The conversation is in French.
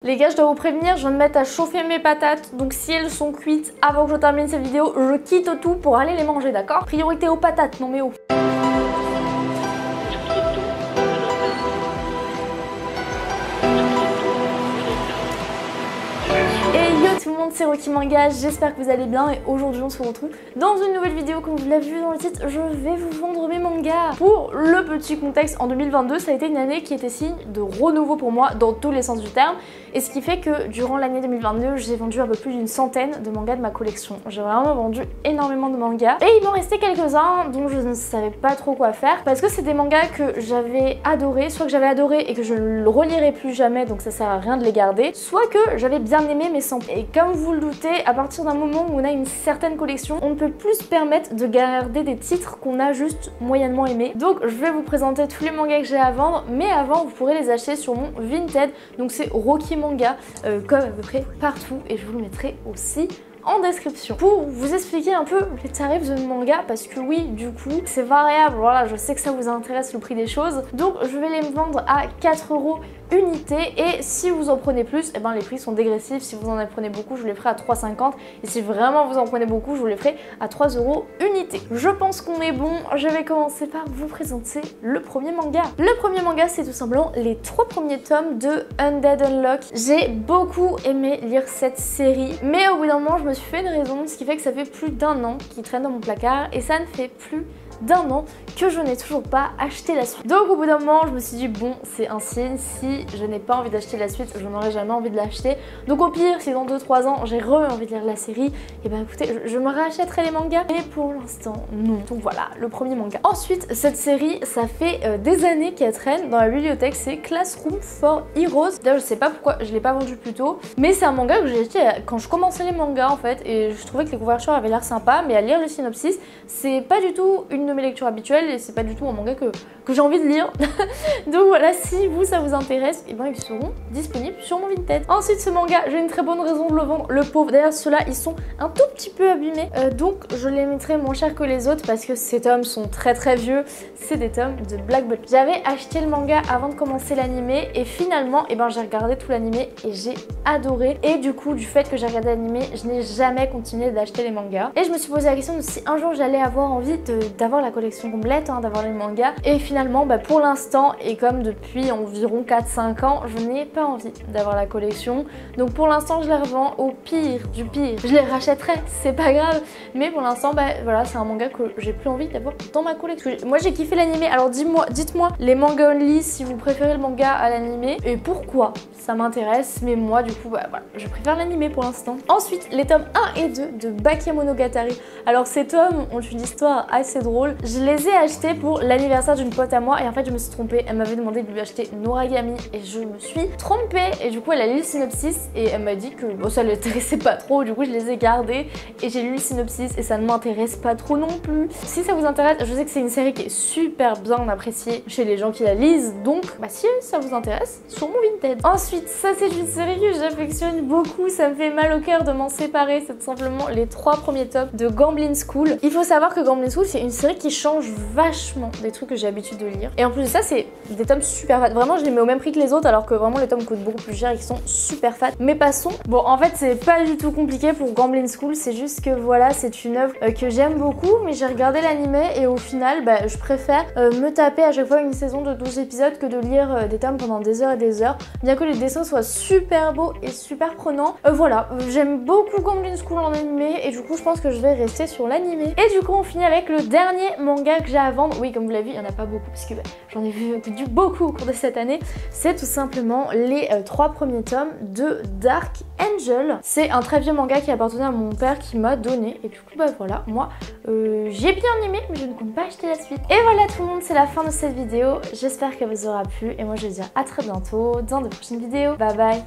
Les gars, je dois vous prévenir, je viens de mettre à chauffer mes patates, donc si elles sont cuites avant que je termine cette vidéo, je quitte tout pour aller les manger, d'accord? Priorité aux patates, non mais oh. Tout le monde, c'est Rocky Manga, j'espère que vous allez bien et aujourd'hui on se retrouve dans une nouvelle vidéo. Comme vous l'avez vu dans le titre, je vais vous vendre mes mangas. Pour le petit contexte, en 2022 ça a été une année qui était signe de renouveau pour moi dans tous les sens du terme, et ce qui fait que durant l'année 2022 j'ai vendu un peu plus d'une centaine de mangas de ma collection. J'ai vraiment vendu énormément de mangas et il m'en restait quelques-uns dont je ne savais pas trop quoi faire parce que c'est des mangas que j'avais adoré, soit que j'avais adoré et que je ne le relirai plus jamais, donc ça sert à rien de les garder, soit que j'avais bien aimé mais sans. Et comme vous le doutez, à partir d'un moment où on a une certaine collection, on ne peut plus se permettre de garder des titres qu'on a juste moyennement aimés. Donc je vais vous présenter tous les mangas que j'ai à vendre, mais avant vous pourrez les acheter sur mon Vinted, donc c'est Rocky Manga, comme à peu près partout, et je vous le mettrai aussi en description. Pour vous expliquer un peu les tarifs de manga, parce que oui, du coup, c'est variable, voilà, je sais que ça vous intéresse le prix des choses, donc je vais les vendre à 4 € unité, et si vous en prenez plus, et ben les prix sont dégressifs. Si vous en prenez beaucoup, je les ferai à 3,50, et si vraiment vous en prenez beaucoup, je vous les ferai à 3 € unité. Je pense qu'on est bon, je vais commencer par vous présenter le premier manga. Le premier manga, c'est tout simplement les 3 premiers tomes de Undead Unluck. J'ai beaucoup aimé lire cette série, mais au bout d'un moment, je me suis fait une raison, ce qui fait que ça fait plus d'1 an qu'il traîne dans mon placard, et ça ne fait plus d'1 an que je n'ai toujours pas acheté la suite. Donc au bout d'un moment je me suis dit bon, c'est un signe, si je n'ai pas envie d'acheter la suite, je n'aurai jamais envie de l'acheter. Donc au pire, si dans 2-3 ans j'ai envie de lire la série, et ben écoutez, je me rachèterai les mangas, mais pour l'instant non. Donc voilà, le premier manga. Ensuite, cette série, ça fait des années qu'elle traîne dans la bibliothèque, c'est Classroom for Heroes. D'ailleurs je sais pas pourquoi je l'ai pas vendu plus tôt, mais c'est un manga que j'ai acheté quand je commençais les mangas en fait, et je trouvais que les couvertures avaient l'air sympa, mais à lire le synopsis, c'est pas du tout une de mes lectures habituelles et c'est pas du tout un manga que j'ai envie de lire. Donc voilà, si vous ça vous intéresse, et ben ils seront disponibles sur mon Vinted. Ensuite, ce manga, j'ai une très bonne raison de le vendre, le pauvre. D'ailleurs ceux-là ils sont un tout petit peu abîmés, donc je les mettrai moins cher que les autres parce que ces tomes sont très vieux. C'est des tomes de Black Belt. J'avais acheté le manga avant de commencer l'animé et finalement et ben j'ai regardé tout l'animé et j'ai adoré, et du coup du fait que j'ai regardé l'animé, je n'ai jamais continué d'acheter les mangas, et je me suis posé la question de si un jour j'allais avoir envie d'avoir la collection complète, hein, d'avoir les mangas, et finalement bah, pour l'instant, et comme depuis environ 4-5 ans, je n'ai pas envie d'avoir la collection, donc pour l'instant je les revends. Au pire du pire, je les rachèterai, c'est pas grave, mais pour l'instant bah voilà, c'est un manga que j'ai plus envie d'avoir dans ma collection. Moi j'ai kiffé l'animé, alors dites-moi les mangas only si vous préférez le manga à l'animé et pourquoi, ça m'intéresse, mais moi du coup bah voilà, je préfère l'animé pour l'instant. Ensuite, les tomes 1 et 2 de Bakemonogatari. Alors ces tomes ont une histoire assez drôle. Je les ai achetés pour l'anniversaire d'une pote à moi et en fait je me suis trompée. Elle m'avait demandé de lui acheter Noragami et je me suis trompée, et du coup elle a lu le synopsis et elle m'a dit que bon, ça l'intéressait pas trop, du coup je les ai gardés et j'ai lu le synopsis et ça ne m'intéresse pas trop non plus. Si ça vous intéresse, je sais que c'est une série qui est super bien appréciée chez les gens qui la lisent, donc bah si ça vous intéresse, sur mon Vinted. Ensuite, ça c'est une série que j'affectionne beaucoup, ça me fait mal au cœur de m'en séparer, c'est tout simplement les 3 premiers tomes de Gamblin School. Il faut savoir que Gamblin School c'est une série qui change vachement des trucs que j'ai l'habitude de lire, et en plus de ça c'est des tomes super fat. Vraiment je les mets au même prix que les autres alors que vraiment les tomes coûtent beaucoup plus cher et qui sont super fat. Mais passons. Bon en fait c'est pas du tout compliqué pour Gamblin School, c'est juste que voilà, c'est une œuvre que j'aime beaucoup, mais j'ai regardé l'animé et au final bah, je préfère me taper à chaque fois une saison de 12 épisodes que de lire des tomes pendant des heures et des heures, bien que les dessins soient super beaux et super prenants. Voilà, j'aime beaucoup Gamblin School en animé et du coup je pense que je vais rester sur l'animé. Et du coup on finit avec le dernier manga que j'ai à vendre. Oui, comme vous l'avez vu, il n'y en a pas beaucoup parce que bah, j'en ai vu beaucoup au cours de cette année. C'est tout simplement les 3 premiers tomes de Dark Angel. C'est un très vieux manga qui appartenait à mon père qui m'a donné, et du coup bah voilà, moi j'ai bien aimé mais je ne compte pas acheter la suite. Et voilà tout le monde, c'est la fin de cette vidéo, j'espère qu'elle vous aura plu et moi je vous dis à très bientôt dans de prochaines vidéos. Bye bye.